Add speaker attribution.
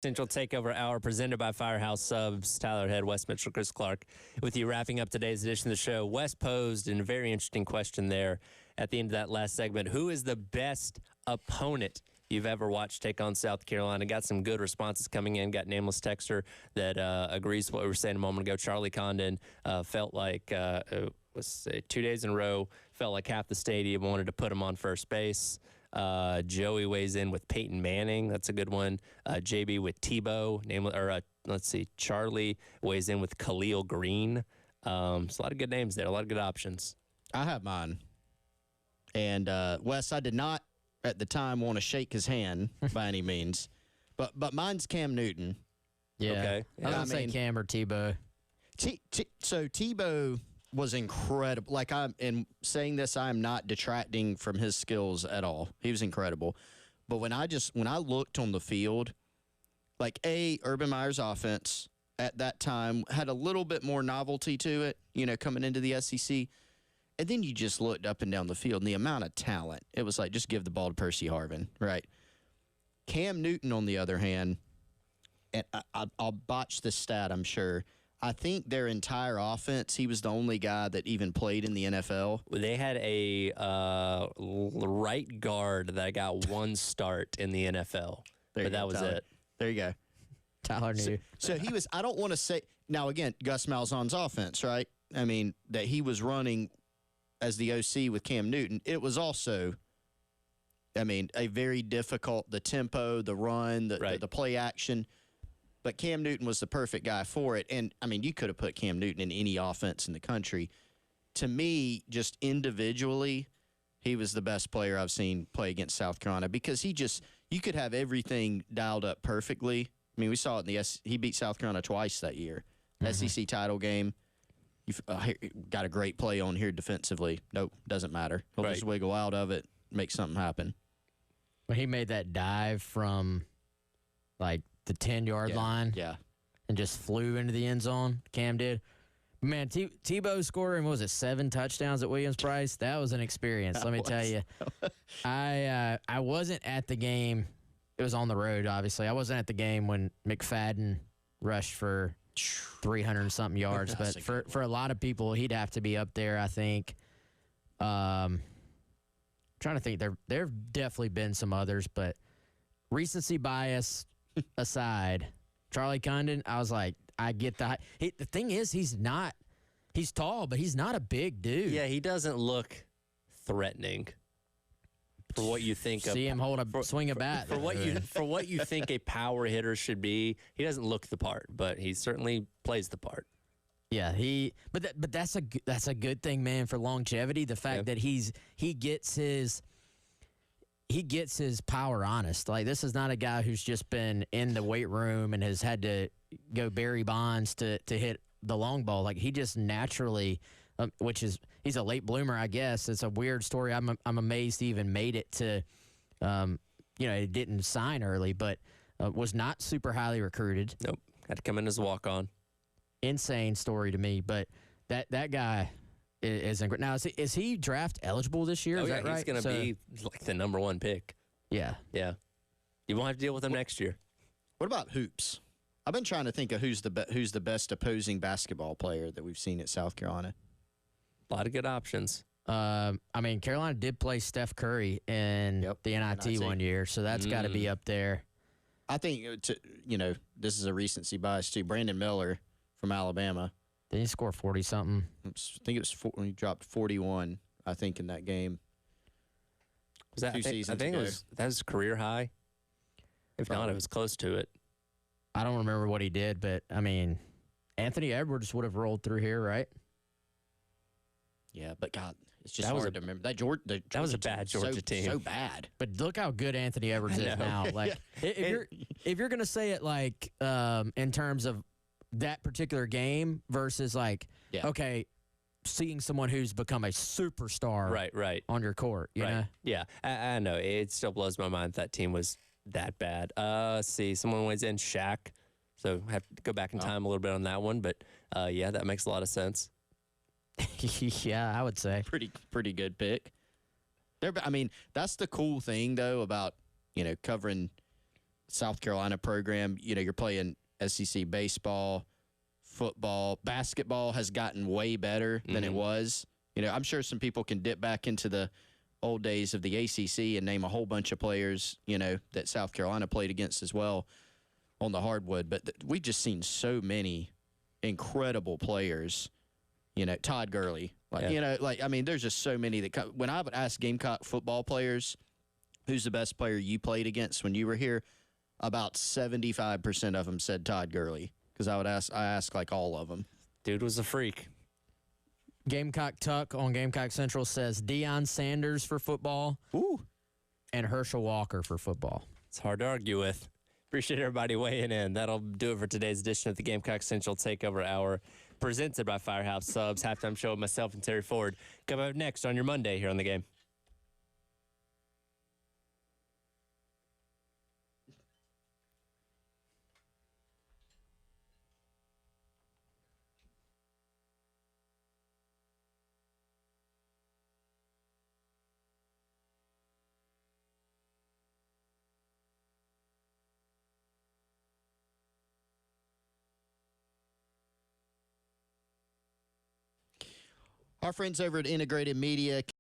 Speaker 1: Central Takeover Hour presented by Firehouse Subs. Tyler Head, Wes Mitchell, Chris Clark with you wrapping up today's edition of the show. Wes posed a very interesting question there at the end of that last segment. Who is the best opponent you've ever watched take on South Carolina? Got some good responses coming in. Got nameless texter that agrees with what we were saying a moment ago. Charlie Condon felt like, let's say 2 days in a row, felt like half the stadium wanted to put him on first base. Joey weighs in with Peyton Manning. That's a good one. JB with Tebow. Let's see. Charlie weighs in with Khalil Green. It's a lot of good names there. A lot of good options.
Speaker 2: I have mine. And Wes, I did not at the time want to shake his hand by any means, but mine's Cam Newton.
Speaker 3: Yeah.
Speaker 1: Okay.
Speaker 3: I was gonna say Cam or Tebow.
Speaker 2: So Tebow was incredible. Like, I'm in saying this, I am not detracting from his skills at all. He was incredible. But when I looked on the field, like Urban Meyer's offense at that time had a little bit more novelty to it, coming into the SEC. And then you just looked up and down the field and the amount of talent. It was like, just give the ball to Percy Harvin, right? Cam Newton, on the other hand, and I'll botch this stat, I'm sure. I think their entire offense, he was the only guy that even played in the NFL.
Speaker 1: They had a right guard that got one start in the NFL, but that was
Speaker 2: Tyler.
Speaker 1: it.
Speaker 2: There you go.
Speaker 3: Tyler knew.
Speaker 2: So he was, I don't want to say, now again, Gus Malzahn's offense, right? I mean, that he was running as the OC with Cam Newton. It was also, a very difficult, the tempo, the run, the play action. But Cam Newton was the perfect guy for it. And, you could have put Cam Newton in any offense in the country. To me, just individually, he was the best player I've seen play against South Carolina because you could have everything dialed up perfectly. We saw it he beat South Carolina twice that year. SEC title game. You've got a great play on here defensively. Nope, doesn't matter. He'll just wiggle out of it, make something happen.
Speaker 3: When he made that dive from, like, the 10-yard line, and just flew into the end zone. Cam did. Man, Tebow scoring, what was it, 7 touchdowns at Williams-Brice? That was an experience. Let me tell you. I wasn't at the game. It was on the road, obviously. I wasn't at the game when McFadden rushed for 300-something yards. But for a lot of people, he'd have to be up there, I think. Trying to think. There have definitely been some others, but recency bias aside, Charlie Condon, I was like, I get that. The thing is, he's tall, but he's not a big dude.
Speaker 1: Yeah, he doesn't look threatening for what you think of.
Speaker 3: See him swing a bat.
Speaker 1: For what you think a power hitter should be, he doesn't look the part, but he certainly plays the part.
Speaker 3: Yeah, but that's a good thing, man, for longevity. The fact that he gets his power honest. Like, this is not a guy who's just been in the weight room and has had to go Barry Bonds to hit the long ball. Like, he just naturally, he's a late bloomer, I guess. It's a weird story. I'm amazed he even made it to, it didn't sign early, but was not super highly recruited.
Speaker 1: Nope, had to come in as a walk-on.
Speaker 3: Insane story to me, but that guy is incredible. Now, is he draft eligible this year? Is that right?
Speaker 1: He's going to be like the number 1 pick.
Speaker 3: Yeah.
Speaker 1: Yeah. You won't have to deal with him next year.
Speaker 2: What about hoops? I've been trying to think of who's the best opposing basketball player that we've seen at South Carolina.
Speaker 1: A lot of good options.
Speaker 3: Carolina did play Steph Curry in the NIT one year, so that's got to be up there.
Speaker 2: I think, this is a recency bias too. Brandon Miller from Alabama.
Speaker 3: Did he score 40-something?
Speaker 2: I think it was when he dropped 41, I think, in that game.
Speaker 1: Was that,
Speaker 2: 2 seasons
Speaker 1: ago. That was career high. If not, it was close to it.
Speaker 3: I don't remember what he did, but, Anthony Edwards would have rolled through here, right?
Speaker 2: Yeah, but God, it's just hard to remember. That
Speaker 1: was a bad Georgia team.
Speaker 2: So bad.
Speaker 3: But look how good Anthony Edwards is now. Like, if you're gonna say it like in terms of that particular game versus okay, seeing someone who's become a superstar
Speaker 1: right
Speaker 3: on your court, you know?
Speaker 1: Yeah, I know. It still blows my mind that team was that bad. Let's see, someone weighs in, Shaq. So have to go back in time a little bit on that one, but that makes a lot of sense.
Speaker 3: Yeah, I would say.
Speaker 2: Pretty good pick. That's the cool thing, though, about, covering South Carolina program. You know, you're playing SEC baseball, football, basketball has gotten way better than it was. You know, I'm sure some people can dip back into the old days of the ACC and name a whole bunch of players, you know, that South Carolina played against as well on the hardwood. But we've just seen so many incredible players. You know, Todd Gurley. Like, you know, like, I mean, there's just so many that when I would ask Gamecock football players, who's the best player you played against when you were here, about 75% of them said Todd Gurley. Because I asked like all of them.
Speaker 1: Dude was a freak.
Speaker 3: Gamecock Tuck on Gamecock Central says Deion Sanders for football.
Speaker 2: Ooh.
Speaker 3: And Herschel Walker for football.
Speaker 1: It's hard to argue with. Appreciate everybody weighing in. That'll do it for today's edition of the Gamecock Central Takeover Hour, presented by Firehouse Subs. Halftime show with myself and Terry Ford. Come up next on your Monday here on The Game.
Speaker 2: Our friends over at Integrated Media